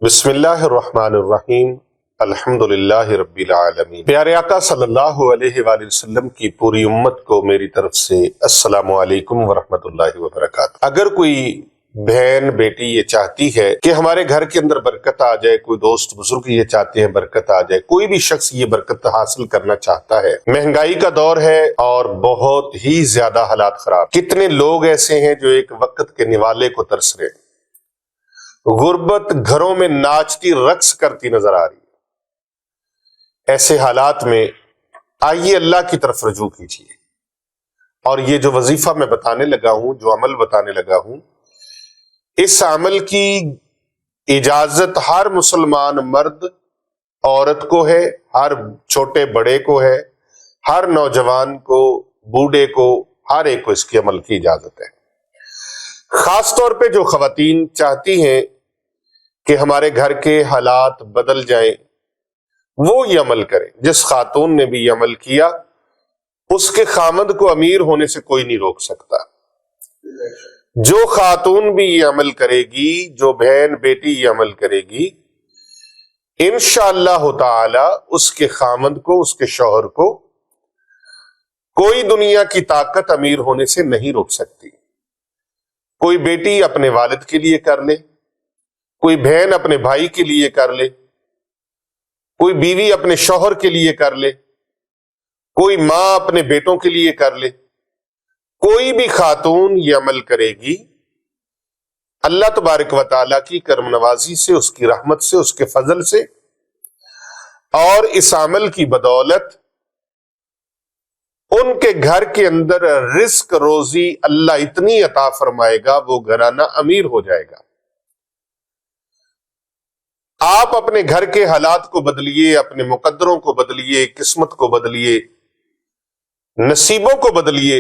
بسم اللہ الرحمن الرحیم الحمدللہ رب العالمین۔ پیارے آقا صلی اللہ علیہ وآلہ وسلم کی پوری امت کو میری طرف سے السلام علیکم ورحمۃ اللہ وبرکاتہ۔ اگر کوئی بہن بیٹی یہ چاہتی ہے کہ ہمارے گھر کے اندر برکت آ جائے، کوئی دوست بزرگ یہ چاہتے ہیں برکت آ جائے، کوئی بھی شخص یہ برکت حاصل کرنا چاہتا ہے، مہنگائی کا دور ہے اور بہت ہی زیادہ حالات خراب، کتنے لوگ ایسے ہیں جو ایک وقت کے نوالے کو ترس رہے ہیں، غربت گھروں میں ناچتی رقص کرتی نظر آ رہی ہے۔ ایسے حالات میں آئیے اللہ کی طرف رجوع کیجیے، اور یہ جو وظیفہ میں بتانے لگا ہوں، جو عمل بتانے لگا ہوں، اس عمل کی اجازت ہر مسلمان مرد عورت کو ہے، ہر چھوٹے بڑے کو ہے، ہر نوجوان کو، بوڑھے کو، ہر ایک کو اس کے عمل کی اجازت ہے۔ خاص طور پہ جو خواتین چاہتی ہیں کہ ہمارے گھر کے حالات بدل جائیں، وہ یہ عمل کریں۔ جس خاتون نے بھی یہ عمل کیا، اس کے خامند کو امیر ہونے سے کوئی نہیں روک سکتا۔ جو خاتون بھی یہ عمل کرے گی، جو بہن بیٹی یہ عمل کرے گی، انشاءاللہ تعالی اس کے خامند کو، اس کے شوہر کو کوئی دنیا کی طاقت امیر ہونے سے نہیں روک سکتی۔ کوئی بیٹی اپنے والد کے لیے کر لے، کوئی بہن اپنے بھائی کے لیے کر لے، کوئی بیوی اپنے شوہر کے لیے کر لے، کوئی ماں اپنے بیٹوں کے لیے کر لے، کوئی بھی خاتون یہ عمل کرے گی، اللہ تبارک و تعالیٰ کی کرم نوازی سے، اس کی رحمت سے، اس کے فضل سے اور اس عمل کی بدولت ان کے گھر کے اندر رزق روزی اللہ اتنی عطا فرمائے گا، وہ گھرانہ امیر ہو جائے گا۔ آپ اپنے گھر کے حالات کو بدلیے، اپنے مقدروں کو بدلیے، قسمت کو بدلیے، نصیبوں کو بدلیے،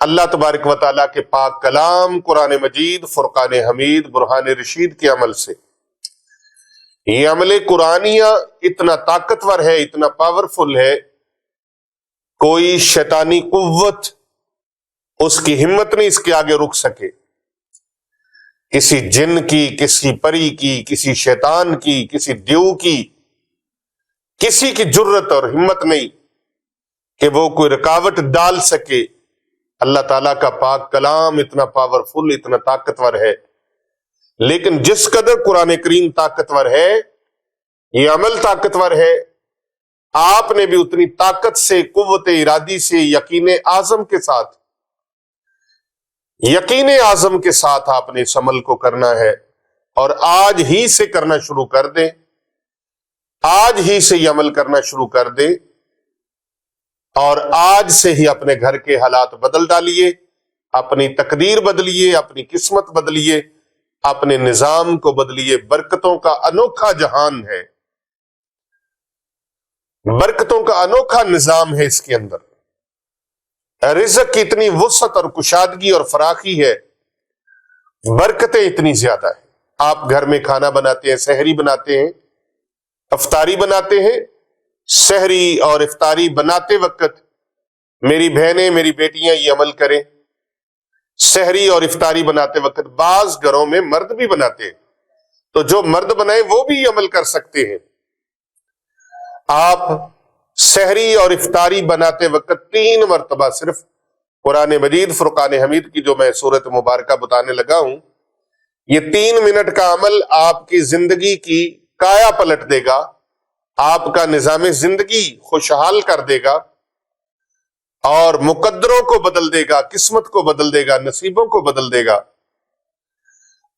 اللہ تبارک و تعالیٰ کے پاک کلام قرآن مجید، فرقان حمید، برہان رشید کے عمل سے۔ یہ عمل قرآنیہ اتنا طاقتور ہے، اتنا پاورفل ہے، کوئی شیطانی قوت اس کی ہمت نہیں اس کے آگے رک سکے۔ کسی جن کی، کسی پری کی، کسی شیطان کی، کسی دیو کی، کسی کی جرت اور ہمت نہیں کہ وہ کوئی رکاوٹ ڈال سکے۔ اللہ تعالیٰ کا پاک کلام اتنا پاورفل، اتنا طاقتور ہے، لیکن جس قدر قرآن کریم طاقتور ہے، یہ عمل طاقتور ہے، آپ نے بھی اتنی طاقت سے، قوت ارادی سے، یقین اعظم کے ساتھ آپ نے اس عمل کو کرنا ہے، اور آج ہی سے کرنا شروع کر دیں، آج ہی سے یہ عمل کرنا شروع کر دیں، اور آج سے ہی اپنے گھر کے حالات بدل ڈالیے، اپنی تقدیر بدلیے، اپنی قسمت بدلیے، اپنے نظام کو بدلیے۔ برکتوں کا انوکھا جہان ہے، برکتوں کا انوکھا نظام ہے اس کے اندر، رزق کی اتنی وسعت اور کشادگی اور فراخی ہے، برکتیں اتنی زیادہ ہیں۔ آپ گھر میں کھانا بناتے ہیں، سحری بناتے ہیں، افطاری بناتے ہیں، سحری اور افطاری بناتے وقت میری بہنیں، میری بیٹیاں یہ عمل کریں۔ سحری اور افطاری بناتے وقت بعض گھروں میں مرد بھی بناتے ہیں، تو جو مرد بنائے وہ بھی یہ عمل کر سکتے ہیں۔ آپ سحری اور افطاری بناتے وقت 3 مرتبہ صرف قرآن مجید فرقان حمید کی جو میں سورت مبارکہ بتانے لگا ہوں، یہ 3 منٹ کا عمل آپ کی زندگی کی کایا پلٹ دے گا، آپ کا نظام زندگی خوشحال کر دے گا، اور مقدروں کو بدل دے گا، قسمت کو بدل دے گا، نصیبوں کو بدل دے گا۔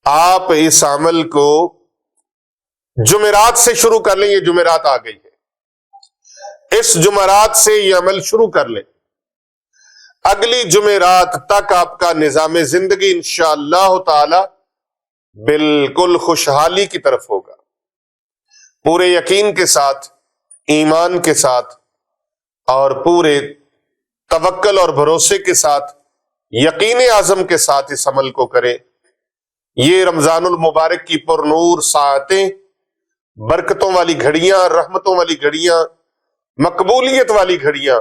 آپ اس عمل کو جمعرات سے شروع کر لیں، یہ جمعرات آ گئی ہے، اس جمعرات سے یہ عمل شروع کر لیں، اگلی جمعرات تک آپ کا نظام زندگی انشاءاللہ تعالی بالکل خوشحالی کی طرف ہوگا۔ پورے یقین کے ساتھ، ایمان کے ساتھ، اور پورے توکل اور بھروسے کے ساتھ، یقین اعظم کے ساتھ اس عمل کو کریں۔ یہ رمضان المبارک کی پر نور ساعتیں، برکتوں والی گھڑیاں، رحمتوں والی گھڑیاں، مقبولیت والی گھڑیاں،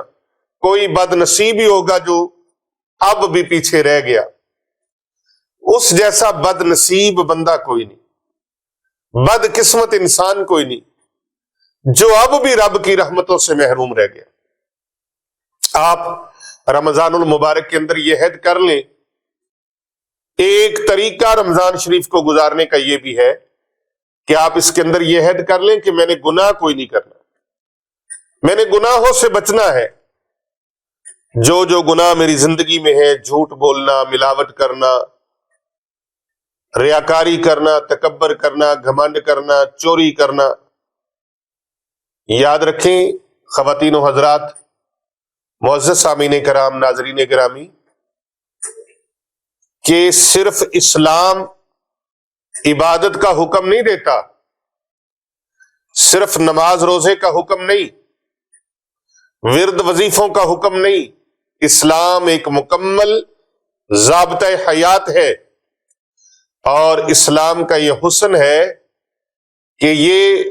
کوئی بد نصیب ہی ہوگا جو اب بھی پیچھے رہ گیا، اس جیسا بد نصیب بندہ کوئی نہیں، بد قسمت انسان کوئی نہیں جو اب بھی رب کی رحمتوں سے محروم رہ گیا۔ آپ رمضان المبارک کے اندر یہ عہد کر لیں، ایک طریقہ رمضان شریف کو گزارنے کا یہ بھی ہے کہ آپ اس کے اندر یہ عہد کر لیں کہ میں نے گناہ کوئی نہیں کرنا، میں نے گناہوں سے بچنا ہے۔ جو گناہ میری زندگی میں ہے، جھوٹ بولنا، ملاوٹ کرنا، ریاکاری کرنا، تکبر کرنا، گھمنڈ کرنا، چوری کرنا، یاد رکھیں خواتین و حضرات، معزز سامعین کرام، ناظرین گرامی، کہ صرف اسلام عبادت کا حکم نہیں دیتا، صرف نماز روزے کا حکم نہیں، ورد وظیفوں کا حکم نہیں، اسلام ایک مکمل ضابطہ حیات ہے، اور اسلام کا یہ حسن ہے کہ یہ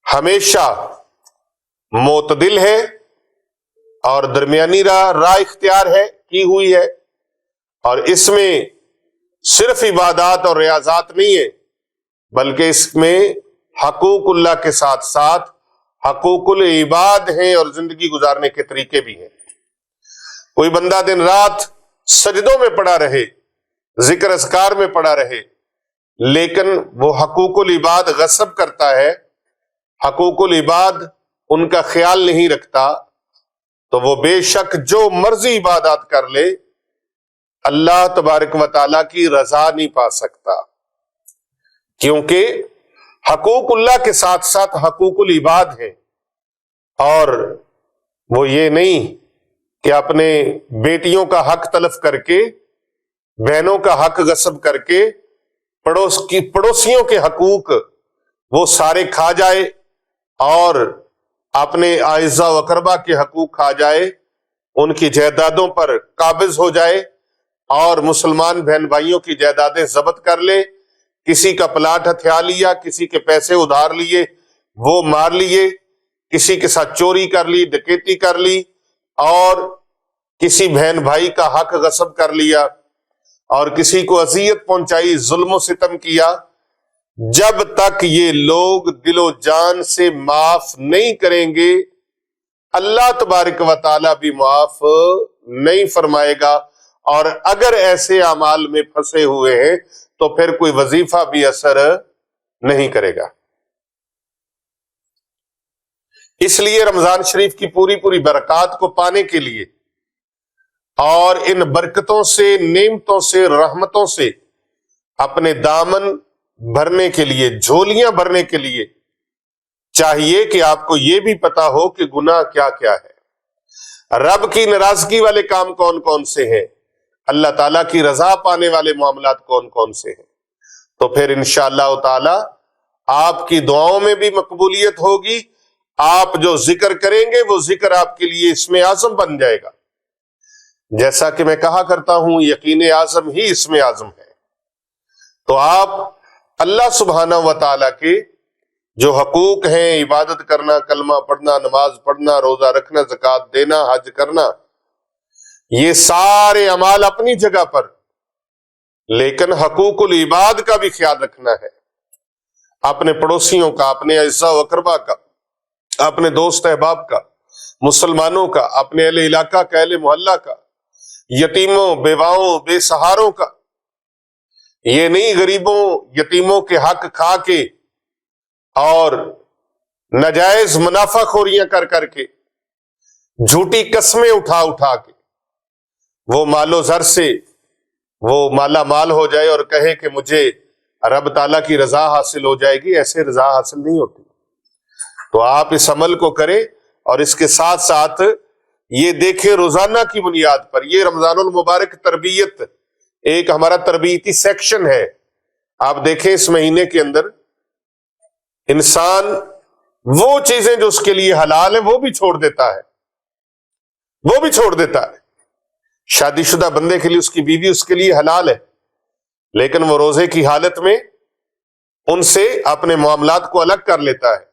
ہمیشہ معتدل ہے اور درمیانی راہ اختیار ہے کی ہوئی ہے، اور اس میں صرف عبادات اور ریاضات نہیں ہے، بلکہ اس میں حقوق اللہ کے ساتھ ساتھ حقوق العباد ہیں اور زندگی گزارنے کے طریقے بھی ہیں۔ کوئی بندہ دن رات سجدوں میں پڑا رہے، ذکر اذکار میں پڑا رہے، لیکن وہ حقوق العباد غصب کرتا ہے، حقوق العباد ان کا خیال نہیں رکھتا، تو وہ بے شک جو مرضی عبادات کر لے اللہ تبارک و تعالیٰ کی رضا نہیں پا سکتا، کیونکہ حقوق اللہ کے ساتھ ساتھ حقوق العباد ہیں، اور وہ یہ نہیں کہ اپنے بیٹیوں کا حق تلف کر کے، بہنوں کا حق غصب کر کے، پڑوسیوں کے حقوق وہ سارے کھا جائے اور اپنے اعزاء و اقربا کے حقوق کھا جائے، ان کی جائیدادوں پر قابض ہو جائے اور مسلمان بہن بھائیوں کی جائیدادیں ضبط کر لے، کسی کا پلاٹ ہتھیا لیا، کسی کے پیسے ادھار لیے وہ مار لیے، کسی کے ساتھ چوری کر لی، ڈکیتی کر لی، اور کسی بہن بھائی کا حق غصب کر لیا، اور کسی کو اذیت پہنچائی، ظلم و ستم کیا، جب تک یہ لوگ دل و جان سے معاف نہیں کریں گے اللہ تبارک و تعالیٰ بھی معاف نہیں فرمائے گا، اور اگر ایسے اعمال میں پھنسے ہوئے ہیں تو پھر کوئی وظیفہ بھی اثر نہیں کرے گا۔ اس لیے رمضان شریف کی پوری برکات کو پانے کے لیے اور ان برکتوں سے، نعمتوں سے، رحمتوں سے اپنے دامن بھرنے کے لیے، جھولیاں بھرنے کے لیے چاہیے کہ آپ کو یہ بھی پتا ہو کہ گناہ کیا کیا ہے، رب کی ناراضگی والے کام کون کون سے ہیں، اللہ تعالیٰ کی رضا پانے والے معاملات کون کون سے ہیں، تو پھر انشاءاللہ تعالی آپ کی دعاؤں میں بھی مقبولیت ہوگی، آپ جو ذکر کریں گے وہ ذکر آپ کے لیے اسم اعظم بن جائے گا۔ جیسا کہ میں کہا کرتا ہوں، یقین اعظم ہی اسم اعظم ہے، تو آپ اللہ سبحانہ و تعالیٰ کے جو حقوق ہیں، عبادت کرنا، کلمہ پڑھنا، نماز پڑھنا، روزہ رکھنا، زکوٰۃ دینا، حج کرنا، یہ سارے اعمال اپنی جگہ پر، لیکن حقوق العباد کا بھی خیال رکھنا ہے، اپنے پڑوسیوں کا، اپنے اعزاء و اقربا کا، اپنے دوست احباب کا، مسلمانوں کا، اپنے اہل علاقہ کا، اہل محلہ کا، یتیموں، بیواؤں، بے سہاروں کا، یہ نہیں غریبوں یتیموں کے حق کھا کے اور ناجائز منافع خوریاں کر کر کے، جھوٹی قسمیں اٹھا اٹھا کے وہ مال و زر سے وہ مالا مال ہو جائے اور کہے کہ مجھے رب تعالیٰ کی رضا حاصل ہو جائے گی، ایسے رضا حاصل نہیں ہوتی۔ تو آپ اس عمل کو کریں، اور اس کے ساتھ ساتھ یہ دیکھیں روزانہ کی بنیاد پر، یہ رمضان المبارک تربیت ایک ہمارا تربیتی سیکشن ہے، آپ دیکھیں اس مہینے کے اندر انسان وہ چیزیں جو اس کے لیے حلال ہیں وہ بھی چھوڑ دیتا ہے، شادی شدہ بندے کے لیے اس کی بیوی اس کے لیے حلال ہے، لیکن وہ روزے کی حالت میں ان سے اپنے معاملات کو الگ کر لیتا ہے،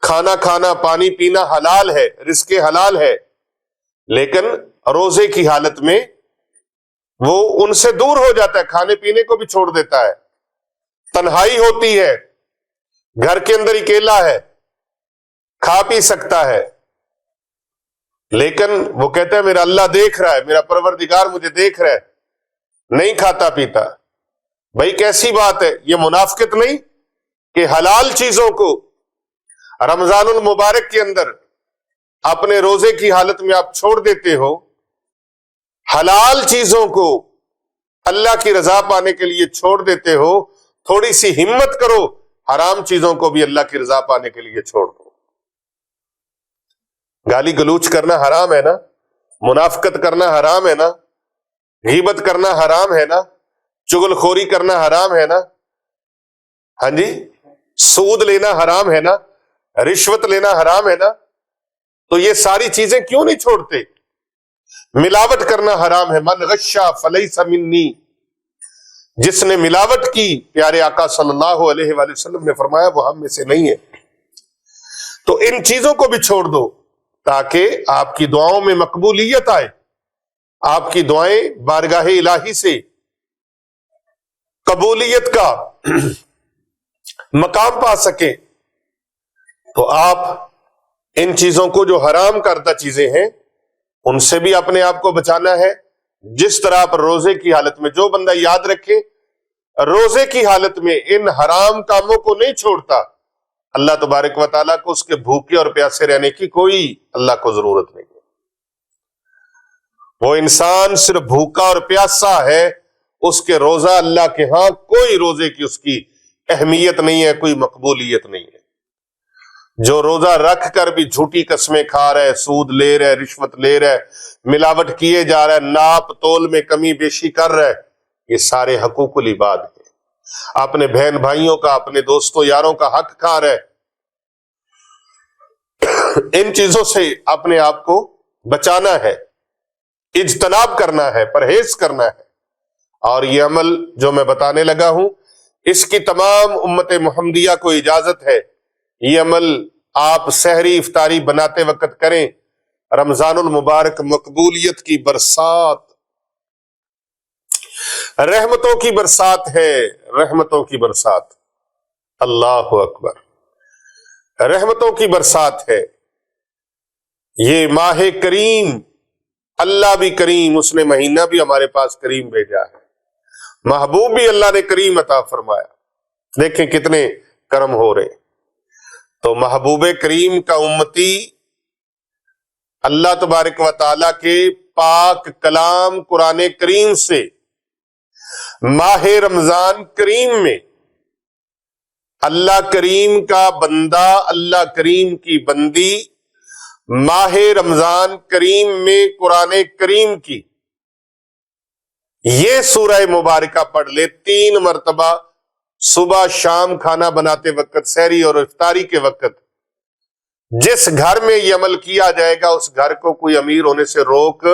کھانا کھانا، پانی پینا حلال ہے، رزق حلال ہے، لیکن روزے کی حالت میں وہ ان سے دور ہو جاتا ہے، کھانے پینے کو بھی چھوڑ دیتا ہے، تنہائی ہوتی ہے، گھر کے اندر اکیلا ہے، کھا پی سکتا ہے، لیکن وہ کہتا ہے میرا اللہ دیکھ رہا ہے، میرا پروردگار مجھے دیکھ رہا ہے، نہیں کھاتا پیتا۔ بھائی کیسی بات ہے؟ یہ منافقت نہیں کہ حلال چیزوں کو رمضان المبارک کے اندر اپنے روزے کی حالت میں آپ چھوڑ دیتے ہو، حلال چیزوں کو اللہ کی رضا پانے کے لیے چھوڑ دیتے ہو، تھوڑی سی ہمت کرو، حرام چیزوں کو بھی اللہ کی رضا پانے کے لیے چھوڑ دو۔ گالی گلوچ کرنا حرام ہے نا، منافقت کرنا حرام ہے نا، غیبت کرنا حرام ہے نا، چغل خوری کرنا حرام ہے نا، ہاں جی، سود لینا حرام ہے نا، رشوت لینا حرام ہے نا، تو یہ ساری چیزیں کیوں نہیں چھوڑتے؟ ملاوٹ کرنا حرام ہے، من غشا فلیس منی، جس نے ملاوٹ کی پیارے آقا صلی اللہ علیہ وآلہ وسلم نے فرمایا وہ ہم میں سے نہیں ہے۔ تو ان چیزوں کو بھی چھوڑ دو تاکہ آپ کی دعاؤں میں مقبولیت آئے، آپ کی دعائیں بارگاہ الہی سے قبولیت کا مقام پا سکیں۔ تو آپ ان چیزوں کو جو حرام کردہ چیزیں ہیں ان سے بھی اپنے آپ کو بچانا ہے۔ جس طرح آپ روزے کی حالت میں، جو بندہ یاد رکھے روزے کی حالت میں ان حرام کاموں کو نہیں چھوڑتا، اللہ تبارک و تعالیٰ کو اس کے بھوکے اور پیاسے رہنے کی کوئی اللہ کو ضرورت نہیں ہے۔ وہ انسان صرف بھوکا اور پیاسا ہے، اس کے روزہ اللہ کے ہاں کوئی روزے کی اس کی اہمیت نہیں ہے، کوئی مقبولیت نہیں ہے۔ جو روزہ رکھ کر بھی جھوٹی قسمیں کھا رہا ہے، سود لے رہا ہے، رشوت لے رہا ہے، ملاوٹ کیے جا رہا ہے، ناپ تول میں کمی بیشی کر رہا ہے، یہ سارے حقوق العباد ہیں۔ اپنے بہن بھائیوں کا، اپنے دوستوں یاروں کا حق کھا رہا ہے۔ ان چیزوں سے اپنے آپ کو بچانا ہے، اجتناب کرنا ہے، پرہیز کرنا ہے۔ اور یہ عمل جو میں بتانے لگا ہوں، اس کی تمام امت محمدیہ کو اجازت ہے۔ یہ عمل آپ سحری افطاری بناتے وقت کریں۔ رمضان المبارک مقبولیت کی برسات، رحمتوں کی برسات ہے، رحمتوں کی برسات، اللہ اکبر، رحمتوں کی برسات ہے۔ یہ ماہ کریم، اللہ بھی کریم، اس نے مہینہ بھی ہمارے پاس کریم بھیجا ہے، محبوب بھی اللہ نے کریم عطا فرمایا۔ دیکھیں کتنے کرم ہو رہے۔ تو محبوب کریم کا امتی اللہ تبارک و تعالیٰ کے پاک کلام قرآن کریم سے ماہ رمضان کریم میں اللہ کریم کا بندہ، اللہ کریم کی بندی ماہ رمضان کریم میں قرآن کریم کی یہ سورہ مبارکہ پڑھ لے 3 مرتبہ، صبح شام کھانا بناتے وقت، سحری اور افطاری کے وقت۔ جس گھر میں یہ عمل کیا جائے گا اس گھر کو کوئی امیر ہونے سے روک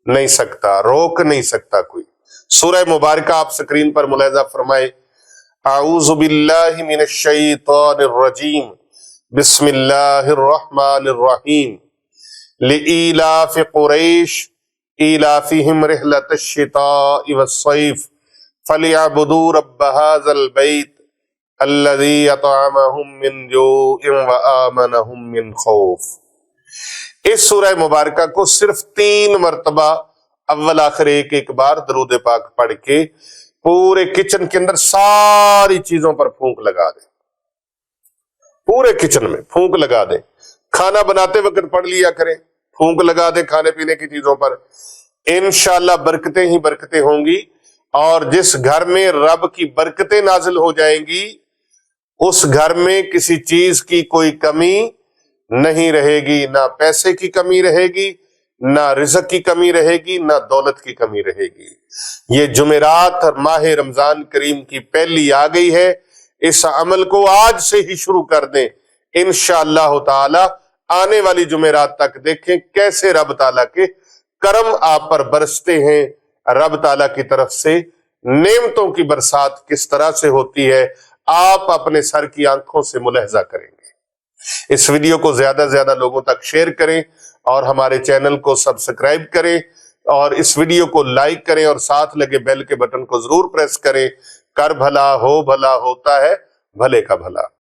نہیں سکتا، روک نہیں سکتا کوئی۔ سورہ مبارکہ آپ سکرین پر ملاحظہ فرمائے۔ اعوذ باللہ من الشیطان الرجیم، بسم اللہ الرحمن الرحیم، لإیلاف قریش ایلافہم رحلۃ الشتاء والصیف فلیعبدوا رب ھذا البیت الذی اطعمہم من جوع وآمنہم من خوف۔ اس سورہ مبارکہ کو صرف 3 مرتبہ اول آخر ایک بار درود پاک پڑھ کے پورے کچن کے اندر ساری چیزوں پر پھونک لگا دیں، پورے کچن میں پھونک لگا دیں۔ کھانا بناتے وقت پڑھ لیا کریں، پھونک لگا دیں کھانے پینے کی چیزوں پر، انشاءاللہ برکتیں ہی برکتیں ہوں گی۔ اور جس گھر میں رب کی برکتیں نازل ہو جائیں گی اس گھر میں کسی چیز کی کوئی کمی نہیں رہے گی، نہ پیسے کی کمی رہے گی، نہ رزق کی کمی رہے گی، نہ دولت کی کمی رہے گی۔ یہ جمعرات ماہ رمضان کریم کی پہلی آ گئی ہے، اس عمل کو آج سے ہی شروع کر دیں، انشاءاللہ تعالی آنے والی جمعرات تک دیکھیں کیسے رب تعالیٰ کے کرم آپ پر برستے ہیں، رب تعالیٰ کی طرف سے نعمتوں کی برسات کس طرح سے ہوتی ہے، آپ اپنے سر کی آنکھوں سے ملاحظہ کریں گے۔ اس ویڈیو کو زیادہ سے زیادہ لوگوں تک شیئر کریں اور ہمارے چینل کو سبسکرائب کریں اور اس ویڈیو کو لائک کریں اور ساتھ لگے بیل کے بٹن کو ضرور پریس کریں۔ کر بھلا ہو بھلا، ہوتا ہے بھلے کا بھلا۔